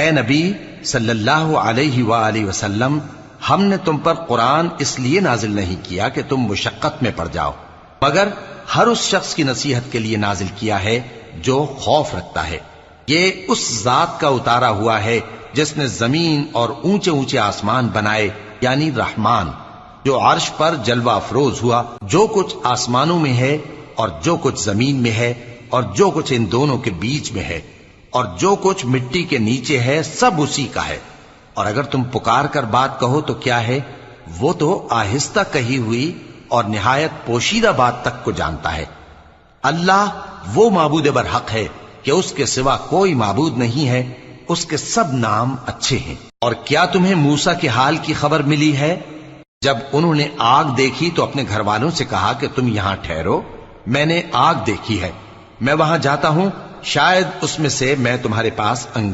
ए नबी सल्लल्लाहु अलैहि वालैहि वसल्लम, हमने तुम पर कुरान इसलिए नाजिल नहीं किया कि तुम मुशक्कत में पड़ जाओ, मगर हर उस शख्स की नसीहत के लिए नाजिल किया है जो खौफ रखता है। ये उस जात का उतारा हुआ है जिसने जमीन और ऊंचे ऊंचे आसमान बनाए, यानी रहमान, जो अर्श पर जलवा अफरोज हुआ। जो कुछ आसमानों में है और जो कुछ जमीन में है और जो कुछ इन दोनों के बीच में है और जो कुछ मिट्टी के नीचे है, सब उसी का है। और अगर तुम पुकार कर बात कहो तो क्या है, वो तो आहिस्ता कही हुई और निहायत पोशीदा बात तक को जानता है। अल्लाह वो माबूद बरहक है कि उसके सिवा कोई माबूद नहीं है, उसके सब नाम अच्छे हैं। और क्या तुम्हें मूसा के हाल की खबर मिली है? जब उन्होंने आग देखी तो अपने घर वालों से कहा कि तुम यहां ठहरो, मैंने आग देखी है, मैं वहां जाता हूं, शायद उसमें से मैं तुम्हारे पास अंगार